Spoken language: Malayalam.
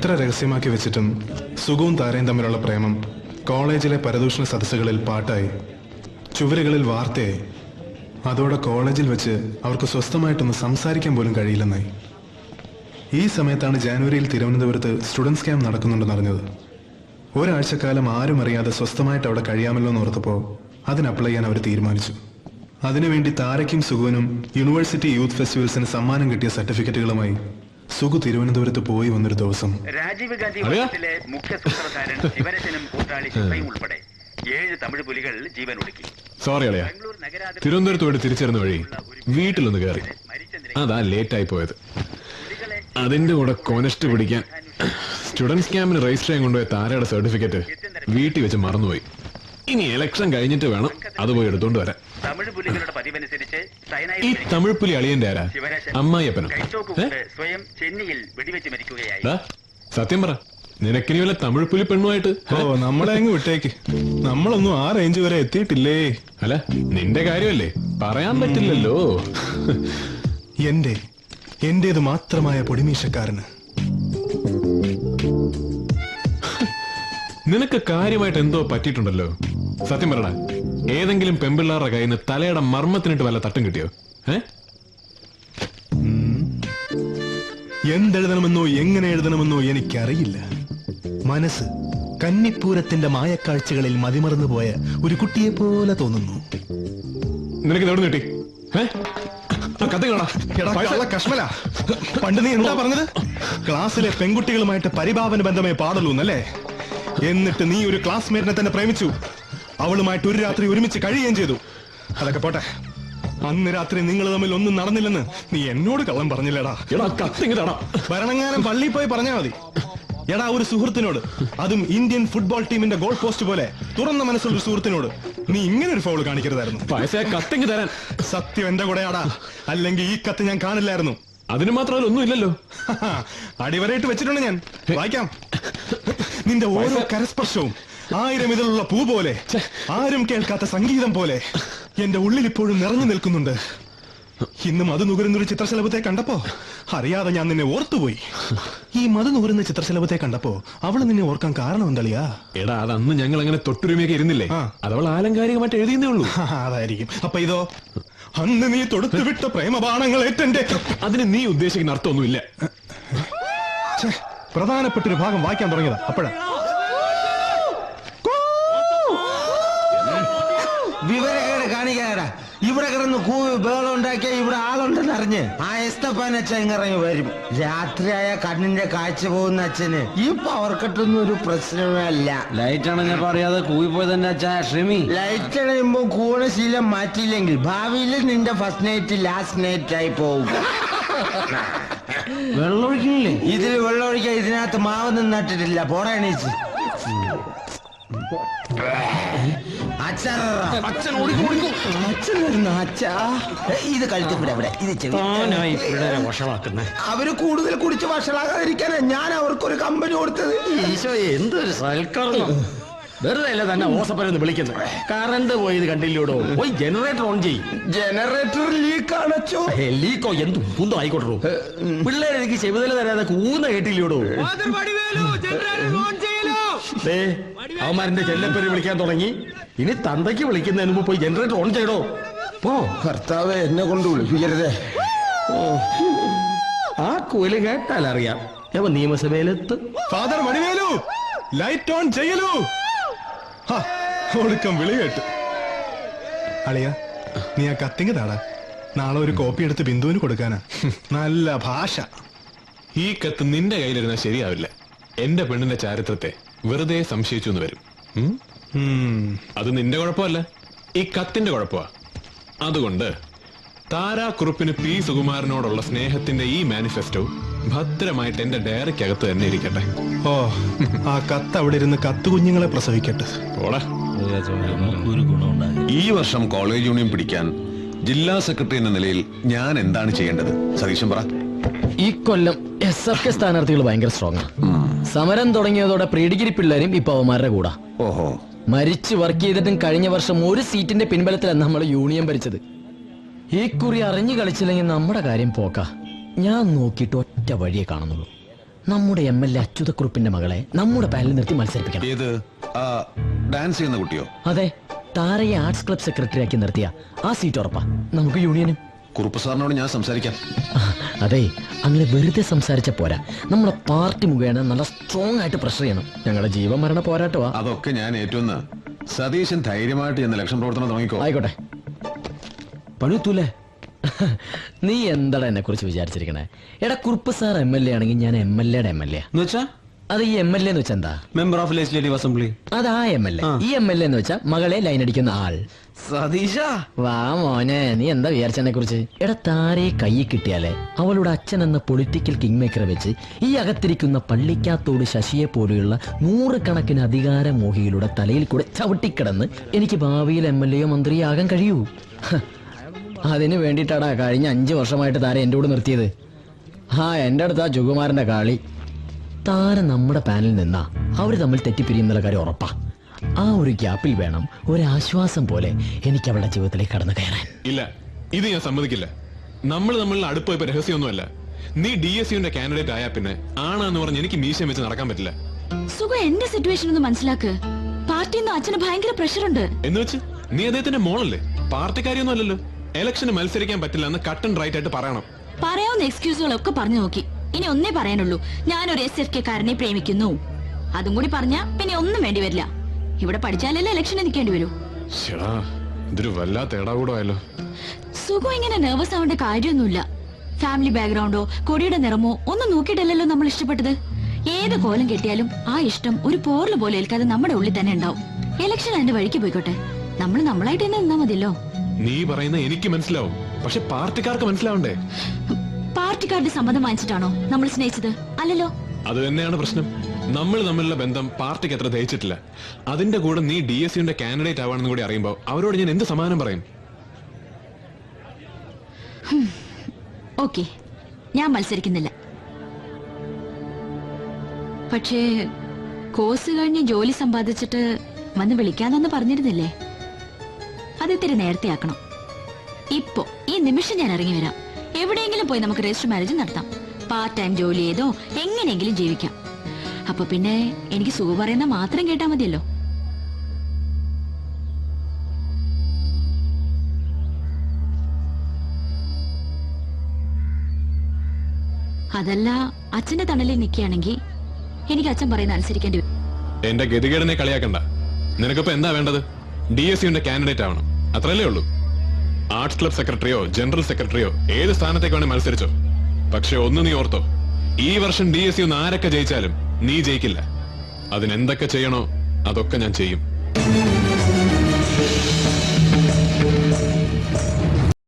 എത്ര രഹസ്യമാക്കി വെച്ചിട്ടും സുഖവും താരയും തമ്മിലുള്ള പ്രേമം കോളേജിലെ പരദൂഷണ സദസ്സുകളിൽ പാട്ടായി, ചുവരുകളിൽ വാർത്തയായി. അതോടെ കോളേജിൽ വെച്ച് അവർക്ക് സ്വസ്ഥമായിട്ടൊന്ന് സംസാരിക്കാൻ പോലും കഴിയില്ലെന്നായി. ഈ സമയത്താണ് ജാനുവരിയിൽ തിരുവനന്തപുരത്ത് സ്റ്റുഡൻസ് ക്യാമ്പ് നടക്കുന്നുണ്ടെന്ന് അറിഞ്ഞത്. ഒരാഴ്ചക്കാലം ആരും അറിയാതെ സ്വസ്ഥമായിട്ട് അവിടെ കഴിയാമല്ലോ എന്ന് ഓർത്തപ്പോൾ അതിന് അപ്ലൈ ചെയ്യാൻ അവർ തീരുമാനിച്ചു. അതിനുവേണ്ടി താരയ്ക്കും സുഖുവിനും യൂണിവേഴ്സിറ്റി യൂത്ത് ഫെസ്റ്റിവൽസിന് സമ്മാനം കിട്ടിയ സർട്ടിഫിക്കറ്റുകളുമായി സുഖു തിരുവനന്തപുരത്ത് പോയി വന്നൊരു ദിവസം രാജീവ് ഗാന്ധി വനത്തിലെ മുഖ്യ സൂത്രധാരൻ ശിവരജനും കൂട്ടാളി ശിവയും ഉൾപ്പെടെ 7 തമിഴ് പുലികൾ ജീവനൊടുക്കി. സോറി അളിയ, തിരുവനന്തപുരത്ത് പോയിട്ട് തിരിച്ചറിഞ്ഞ വഴി വീട്ടിലൊന്ന് കയറി, അതാ ലേറ്റ് ആയി പോയത്. അതിന്റെ കൂടെ കോനസ്റ്റ് പിടിക്കാൻ സ്റ്റുഡൻസ് ക്യാമ്പിന് രജിസ്റ്റർ ചെയ്യാൻ കൊണ്ടുപോയ താരയുടെ സർട്ടിഫിക്കറ്റ് വീട്ടിൽ വെച്ച് മറന്നുപോയി. ഇനി ഇലക്ഷൻ കഴിഞ്ഞിട്ട് വേണം അത് പോയി എടുത്തോണ്ട് വരാൻ. ഈ തമിഴ് പുലി അളിയന്റെ ആരാ? അമ്മായിയപ്പനോ? സത്യം പറ, നിനക്കിനി വല്ല തമിഴ് പുലി പെണ്ണുമായിട്ട്? ഓ, നമ്മളെ അങ്ങ് വിട്ടേക്ക്. നമ്മളൊന്നും ആ റേഞ്ച് വരെ എത്തിയിട്ടില്ലേ. അല്ല, നിന്റെ കാര്യമല്ലേ, പറയാൻ പറ്റില്ലല്ലോ. എന്റേത് മാത്രമായ പൊടിമീശക്കാരന് നിനക്ക് കാര്യമായിട്ട് എന്തോ പറ്റിയിട്ടുണ്ടല്ലോ. സത്യം പറടാ, ഏതെങ്കിലും പെമ്പിള്ളാരുടെ കയ്യിൽ നിന്ന് തലയുടെ മർമ്മത്തിനിട്ട് വല്ല തട്ടും കിട്ടിയോ? എന്തെഴുതണമെന്നോ എങ്ങനെ എഴുതണമെന്നോ എനിക്കറിയില്ല. മനസ്സ് കന്നിപ്പൂരത്തിന്റെ മായക്കാഴ്ചകളിൽ മതിമറന്നു പോയ ഒരു കുട്ടിയെ പോലെ തോന്നുന്നു. നിനക്ക് എവിടെ കിട്ടി? കശ്മല, പണ്ട് നീ എന്താ പറഞ്ഞത്? ക്ലാസ്സിലെ പെൺകുട്ടികളുമായിട്ട് പരിഭാവന ബന്ധമേ പാടുള്ളൂ എന്നല്ലേ? എന്നിട്ട് നീ ഒരു ക്ലാസ്മേറ്റിനെ തന്നെ പ്രേമിച്ചു, അവളുമായിട്ട് ഒരു രാത്രി ഒരുമിച്ച് കഴിയുകയും ചെയ്തു. അതൊക്കെ പോട്ടെ, അന്ന് രാത്രി നിങ്ങൾ തമ്മിൽ ഒന്നും നടന്നില്ലെന്ന് നീ എന്നോട് കള്ളം പറഞ്ഞില്ലടാ. ഭരണങ്ങാനം പള്ളിയിൽ പോയി പറഞ്ഞാൽ മതി. എടാ, ഒരു സുഹൃത്തിനോട്, അതും ഇന്ത്യൻ ഫുട്ബോൾ ടീമിന്റെ ഗോൾ പോസ്റ്റ് പോലെ തുറന്ന മനസ്സുള്ള ഒരു സുഹൃത്തിനോട് നീ ഇങ്ങനെ ഒരു ഫൗൾ കാണിക്കരുതായിരുന്നു. സത്യം എന്റെ കൂടെയാടാ, അല്ലെങ്കിൽ ഈ കത്ത് ഞാൻ കാണില്ലായിരുന്നു. അതിന് മാത്രമല്ല ഒന്നും ഇല്ലല്ലോ. അടിവരയിട്ട് വെച്ചിട്ടുണ്ട് ഞാൻ, വായിക്കാം. നിന്റെ ഓരോ കരസ്പർശവും 1000 ഇതിലുള്ള പൂ പോലെ, ആരും കേൾക്കാത്ത സംഗീതം പോലെ എന്റെ ഉള്ളിൽ ഇപ്പോഴും നിറഞ്ഞു നിൽക്കുന്നുണ്ട്. ഇന്ന് മധു നുകരുന്നൊരു ചിത്രശലഭത്തെ കണ്ടപ്പോ അറിയാതെ ഞാൻ നിന്നെ ഓർത്തുപോയി. ഈ മധു നുകരുന്ന ചിത്രശലഭത്തെ കണ്ടപ്പോ അവള് നിന്നെ ഓർക്കാൻ കാരണം എന്തളിയാ? എടാ, അതന്ന് ഞങ്ങൾ അങ്ങനെ തൊട്ടുരുമയൊക്കെ ഇരുന്നില്ലേ, അതവൾ ആലങ്കാരികമായിട്ട് എഴുതിയെന്നേ ഉള്ളൂ. അതായിരിക്കും. അപ്പൊ ഇതോ, അന്ന് നീ തൊടുത്തുവിട്ട പ്രേമബാണങ്ങൾ ഏറ്റെന്റെ. അതിന് നീ ഉദ്ദേശിക്കുന്ന അർത്ഥമൊന്നുമില്ല. പ്രധാനപ്പെട്ടൊരു ഭാഗം വായിക്കാൻ തുടങ്ങിയതാ അപ്പോഴാ. വിവരക്കേട് കാണിക്കാടാ. ഇവിടെ കിടന്ന് കൂവി ബേളം ഉണ്ടാക്കിയ ഇവിടെ ആളുണ്ടെന്ന് അറിഞ്ഞ് ആ എസ്തപ്പാൻ അച്ഛൻ ഇറങ്ങി വരും. രാത്രിയായ കണ്ണിന്റെ കാഴ്ച പോകുന്ന അച്ഛന് ഈ പവർ കട്ടൊന്നും ഒരു പ്രശ്നമേ അല്ല. ലൈറ്റ് അണഞ്ഞപ്പോ അറിയാതെ കൂവി പോയതെന്റെ അച്ഛാ ക്ഷമി. ലൈറ്റ് അണയുമ്പോ കൂടെ ശീലം മാറ്റിയില്ലെങ്കിൽ ഭാവിയിൽ നിന്റെ ഫസ്റ്റ് നൈറ്റ് ലാസ്റ്റ് നൈറ്റ് ആയി പോകും. വെള്ളമൊഴിക്കണില്ലേ? ഇതിൽ വെള്ളമൊഴിക്കാൻ ഇതിനകത്ത് മാവൊന്നും നട്ടിട്ടില്ല. പോടാ എണീച്ച്. ഇത് കഴുത്തിവിടെ അവര് കൂടുതൽ കുടിച്ച് വഷളാകാതിരിക്കാനാ ഞാൻ അവർക്കൊരു കമ്പനി കൊടുത്തത്. ഈശോ, എന്തൊരു സൽക്കരണം. വെറുതെ അല്ല തന്നെ ഓസപ്പരന്ന് വിളിക്കുന്നത്. കറണ്ട് പോയത് കണ്ടില്ലോടോ. പോയി ജനറേറ്റർ ഓൺ ചെയ്യും. ജനറേറ്റർ ലീക്ക് ആണോ? ലീക്കോ എന്ത് പൂന്തോ ആയിക്കോട്ടോ. പിള്ളേരെ എനിക്ക് ചെവിതല തരാതെ കൂന്ന കേട്ടില്ലോടോ. അവന്മാരുടെ ചെല്ലപ്പേര് വിളിക്കാൻ തുടങ്ങി. ഇനി തന്തയ്ക്ക് വിളിക്കുന്നതിന് മുമ്പ് പോയി ജനറേറ്റർ ഓൺ ചെയ്യടോ. ഓ ഭർത്താവ്, എന്നെ കൊണ്ട് വിളിപ്പിക്കരുതേ. ആ കൂല് കേട്ടാൽ അറിയാം അവൻ നിയമസഭയിലെത്തും. ഫാദർ വടിവേലു, ലൈറ്റ് ഓൺ ചെയ്യലൂ. ഒടുക്കം വിളി കേട്ടു. അളിയ, നീ ആ കത്തിങ് താടാ. നാളെ ഒരു കോപ്പി എടുത്ത് ബിന്ദുവിന് കൊടുക്കാനാ. നല്ല ഭാഷ. ഈ കത്ത് നിന്റെ കയ്യിലിരുന്നാൽ ശരിയാവില്ല. എന്റെ പെണ്ണിന്റെ ചാരിത്രത്തെ വെറുതെ സംശയിച്ചു എന്ന് വരും. അത് നിന്റെ കുഴപ്പമല്ല, ഈ കത്തിന്റെ കുഴപ്പമാ. അതുകൊണ്ട് താരാക്കുറുപ്പിന് പി സുകുമാരനോടുള്ള സ്നേഹത്തിന്റെ ഈ മാനിഫെസ്റ്റോ ഭദ്രമായിട്ട് എന്റെ ഡയറിക്കകത്ത് തന്നെ ഇരിക്കട്ടെ. ഓ, ആ കത്ത് അവിടെ ഇരുന്ന് കത്തുകുഞ്ഞുങ്ങളെ പ്രസവിക്കട്ടെ. ഈ വർഷം കോളേജ് യൂണിയൻ പിടിക്കാൻ ജില്ലാ സെക്രട്ടറി എന്ന നിലയിൽ ഞാൻ എന്താണ് ചെയ്യേണ്ടത്? സതീശൻ പറ. ഈ കൊല്ലം SFK സ്ഥാനാർത്ഥികൾ ഭയങ്കര സ്ട്രോങ്. സമരം തുടങ്ങിയതോടെ പ്രീ ഡിഗ്രി പിള്ളേരും ഇപ്പൊ അവന്മാരുടെ കൂടാ. ഓഹോ, മരിച്ചു വർക്ക് ചെയ്തിട്ടും കഴിഞ്ഞ വർഷം ഒരു സീറ്റിന്റെ പിൻബലത്തിലാണ് നമ്മൾ യൂണിയൻ ഭരിച്ചത്. ഈ കുറി അറിഞ്ഞു കളിച്ചില്ലെങ്കിൽ നമ്മുടെ കാര്യം പോക്കാ. ഞാൻ നോക്കിയിട്ട് ഒറ്റ വഴിയെ കാണുന്നുള്ളൂ. നമ്മുടെ MLA അച്യുതക്കുറുപ്പിന്റെ മകളെ നമ്മുടെ പാനലിൽ നിർത്തി മത്സരിപ്പിക്കണം. ഏത് ഡാൻസ് ചെയ്യുന്ന കുട്ടിയോ? അതെ, താരയെ ആർട്സ് ക്ലബ് സെക്രട്ടറി ആക്കി നിർത്തിയ ആ സീറ്റ് ഉറപ്പാ. നമുക്ക് യൂണിയനും. കുറുപ്പ് സാറിനോട് ഞാൻ സംസാരിക്കാം. അതെ, അങ്ങനെ വെറുതെ സംസാരിച്ച പോരാ, നമ്മുടെ പാർട്ടി മുഖേന നല്ല സ്ട്രോങ് ആയിട്ട് പ്രഷർ ചെയ്യണം. ഞങ്ങളുടെ ജീവമരണ പോരാട്ടമാ. അതൊക്കെ ഞാൻ ഏറ്റുവന്ന് സതീശൻ ധൈര്യമായിട്ട് ചെന്ന് ഇലക്ഷൻ പ്രവർത്തനം തുടങ്ങിക്കോ. ആയിക്കോട്ടെ. പണിത്തൂലേ? നീ എന്താടാ എന്നെ കുറിച്ച് വിചാരിച്ചിരിക്കണേ? എടാ, കുറുപ്പ് സാർ MLA ആണെങ്കിൽ ഞാൻ MLA യുടെ MLA. എന്നുവെച്ചാ അത് ഈ MLA എന്ന് വെച്ചാ എന്താ? Member of legislative assembly. അതാ MLA. ഈ MLA എന്ന് വെച്ചാ മകളെ ലൈൻ അടിക്കുന്ന ആൾ. സതീശ, വാ മോനെ, നീ എന്താ വിചാരിച്ചതിനെ കുറിച്ച്? എടാ, താരയെ കൈ കിട്ടിയാലേ അവളുടെ അച്ഛൻ എന്ന പൊളിറ്റിക്കൽ കിങ് മേക്കറെ വെച്ച് ഈ അകത്തിരിക്കുന്ന പള്ളിക്കാത്തോട് ശശിയെ പോലെയുള്ള 100 കണക്കിന് അധികാരമോഹികളുടെ തലയിൽ കൂടെ ചവിട്ടിക്കിടന്ന് എനിക്ക് ഭാവിയിൽ MLA മന്ത്രിയോ ആകാൻ കഴിയൂ. അതിനു വേണ്ടിയിട്ടാടാ കഴിഞ്ഞ 5 വർഷമായിട്ട് താര എൻ്റെ കൂടെ നിർത്തിയത്. എൻ്റെ അടുത്ത് ആ ജുഗുമാരന്റെ കളി. താര നമ്മുടെ പാനലിൽ നിന്നാ അവര് തമ്മിൽ തെറ്റിപ്പിരിയുന്നുള്ള കാര്യം ഉറപ്പാ. ആ ഒരു ഗ്യാപ്പിൽ വേണം ഒരാശ്വാസം പോലെ എനിക്ക് അവളുടെ ജീവിതത്തിലേക്ക് കടന്നു കയറാൻ. ഇല്ല, ഇത് ഞാൻ സമ്മതിക്കില്ല. നമ്മൾ തമ്മിലുള്ള അടുപ്പ് ഇപ്പൊ രഹസ്യമൊന്നുമല്ല. നീ DSUന്റെ കാൻഡിഡേറ്റ് ആയാ പിന്നെ ആണാന്ന് പറഞ്ഞ് എനിക്ക് മീശം വെച്ച് നടക്കാൻ പറ്റില്ല. സുഖം, എന്റെ സിറ്റുവേഷൻ ഒന്ന് മനസ്സിലാക്ക്. പാർട്ടിന്ന് അച്ഛന് ഭയങ്കര പ്രഷർ ഉണ്ട്. എന്ന് വെച്ച് നീ അദ്ദേഹത്തിന്റെ മോളല്ലേ? പാർട്ടിക്കാരിയൊന്നും അല്ലല്ലോ. ഇലക്ഷന് മത്സരിക്കാൻ പറ്റില്ല എന്ന് കട്ട് ആൻഡ് റൈറ്റ് ആയിട്ട് പറയണം. പറയാവുന്ന എക്സ്ക്യൂസുകളൊക്കെ പറഞ്ഞു നോക്കി. ഇനി ഒന്നേ പറയാനുള്ളൂ, ഞാനൊരു SFK കാരനെ പ്രേമിക്കുന്നു. അതും കൂടി പറഞ്ഞാ പിന്നെ ഒന്നും വേണ്ടി വരില്ല. ഇവിടെ പഠിച്ചാലല്ലേ ഇലക്ഷന് നിൽക്കേണ്ടി വരൂ. ഇതൊരു വല്ലാത്ത ഇടാകൂടമായല്ലോ. സുഖം, ഇങ്ങനെ നെർവസ് ആവേണ്ട കാര്യമൊന്നുമില്ല. ഫാമിലി ബാക്ക്ഗ്രൗണ്ടോ കൊടിയുടെ നിറമോ ഒന്നും നോക്കിയിട്ടല്ലല്ലോ നമ്മൾ ഇഷ്ടപ്പെട്ടത്. ഏത് കോലം കെട്ടിയാലും ആ ഇഷ്ടം ഒരു പോർല് പോലെ ഏൽക്കാതെ നമ്മുടെ ഉള്ളിൽ തന്നെ ഉണ്ടാവും. ഇലക്ഷൻ അതിന്റെ വഴിക്ക് പോയിക്കോട്ടെ, നമ്മൾ നമ്മളായിട്ട് തന്നെ നിന്നാ മതിയല്ലോ. നീ പറയുന്ന എനിക്ക് മനസ്സിലാവും, പക്ഷെ പാർട്ടിക്കാർക്ക് മനസ്സിലാവണ്ടേ? പാർട്ടിക്കാരുടെ സമ്മതം വാങ്ങിച്ചിട്ടാണോ നമ്മൾ സ്നേഹിച്ചത്? അല്ലല്ലോ. അത് തന്നെയാണ് പ്രശ്നം. നമ്മൾ തമ്മിലുള്ള ബന്ധം പാർട്ടിക്ക് അത്ര ദഹിച്ചിട്ടില്ല. അതിന്റെ കൂടെ നീ DSUന്റെ കാൻഡിഡേറ്റ് ആവാണെന്ന് കൂടി അറിയുമ്പോ അവരോട് ഞാൻ എന്ത് സമാധാനം പറയും? ഓക്കെ, ഞാൻ മത്സരിക്കുന്നില്ല. പക്ഷേ കോഴ്സ് കഴിഞ്ഞ് ജോലി സമ്പാദിച്ചിട്ട് വന്ന് വിളിക്കാന്നൊന്ന് പറഞ്ഞിരുന്നില്ലേ? അത് ഇത്തിരി നേരത്തെ ആക്കണം. ഇപ്പോ ഈ നിമിഷം ഞാൻ ഇറങ്ങി വരാം. എവിടെയെങ്കിലും പോയി നമുക്ക് രജിസ്റ്റർ മാരേജ് നടത്താം. പാർട്ട് ടൈം ജോലി ചെയ്തോ എങ്ങനെയെങ്കിലും ജീവിക്കാം. അപ്പൊ പിന്നെ എനിക്ക് സുഖം പറയുന്ന മാത്രം കേട്ടാ മതിയല്ലോ. അതല്ല, അച്ഛന്റെ തണലിൽ നിൽക്കുകയാണെങ്കിൽ എനിക്ക് അച്ഛൻ പറയുന്ന അനുസരിക്കേണ്ടി വരും. എന്റെ ഗതികേടിനെ കളിയാക്കണ്ട. നിനക്കിപ്പോ എന്താ വേണ്ടത്? DSUന്റെ കാൻഡിഡേറ്റ് ആവണം, അത്രല്ലേ ഉള്ളൂ. ആർട്സ് ക്ലബ് സെക്രട്ടറിയോ ജനറൽ സെക്രട്ടറിയോ ഏത് സ്ഥാനത്തേക്ക് വേണേ മത്സരിച്ചോ. പക്ഷെ ഒന്ന് നീ ഓർത്തോ, ഈ വർഷം DSU ആരൊക്കെ ജയിച്ചാലും നീ ജയിക്കില്ല. അതിനെന്തൊക്കെ ചെയ്യണോ അതൊക്കെ ഞാൻ ചെയ്യും.